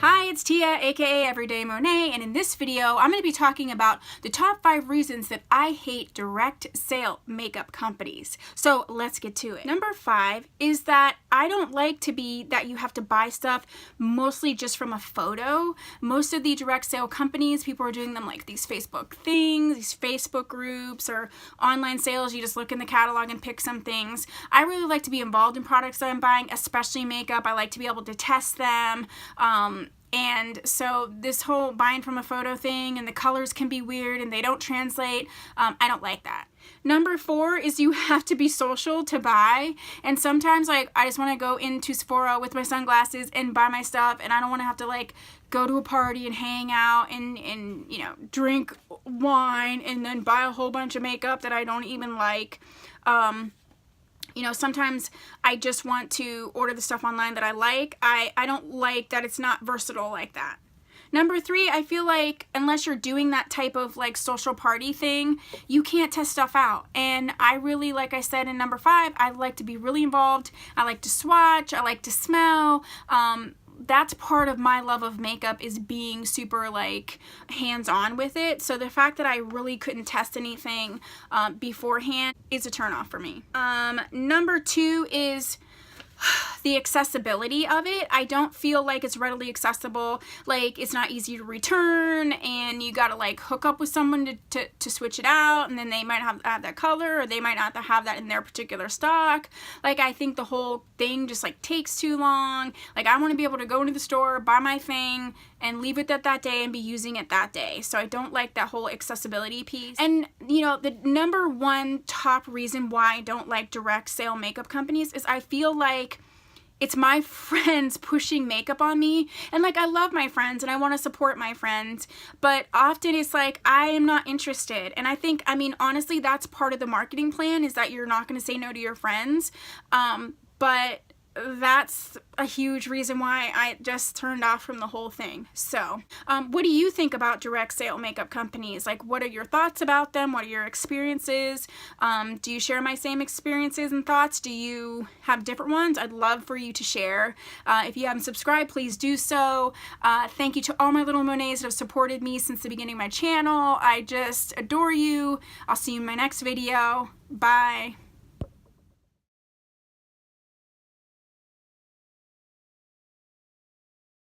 Hi, it's Tia, aka Everyday Monet, and in this video I'm going to be talking about the top 5 reasons that I hate direct sale makeup companies. So let's get to it. Number 5 is that I don't like that you have to buy stuff mostly just from a photo. Most of the direct sale companies, people are doing them like these Facebook things, these Facebook groups, or online sales. You just look in the catalog and pick some things. I really like to be involved in products that I'm buying, especially makeup. I like to be able to test them. And so this whole buying from a photo thing, and the colors can be weird and they don't translate, I don't like that. Number 4 is you have to be social to buy, and sometimes I just want to go into Sephora with my sunglasses and buy my stuff, and I don't want to have to go to a party and hang out and drink wine and then buy a whole bunch of makeup that I don't even like. Sometimes I just want to order the stuff online that I like. I don't like that it's not versatile like that. Number 3, I feel like unless you're doing that type of social party thing, you can't test stuff out. And I really, like I said in number 5, I like to be really involved. I like to swatch. I like to smell. That's part of my love of makeup, is being super hands-on with it. So the fact that I really couldn't test anything beforehand is a turn-off for me. Number 2 is the accessibility of it. I don't feel like it's readily accessible. It's not easy to return, and you gotta hook up with someone to switch it out, and then they might have that color, or they might not have that in their particular stock. I think the whole thing just takes too long. I want to be able to go into the store, buy my thing, and leave it at that day and be using it that day. So I don't like that whole accessibility piece. And the number 1 top reason why I don't like direct sale makeup companies is I feel like it's my friends pushing makeup on me. And I love my friends and I want to support my friends, but often it's I am not interested. And I think, honestly, that's part of the marketing plan, is that you're not going to say no to your friends. But that's a huge reason why I just turned off from the whole thing. So what do you think about direct sale makeup companies? What are your thoughts about them? What are your experiences? Do you share my same experiences and thoughts? Do you have different ones? I'd love for you to share. If you haven't subscribed, please do so. Thank you to all my little Monets that have supported me since the beginning of my channel. I just adore you. I'll see you in my next video. Bye.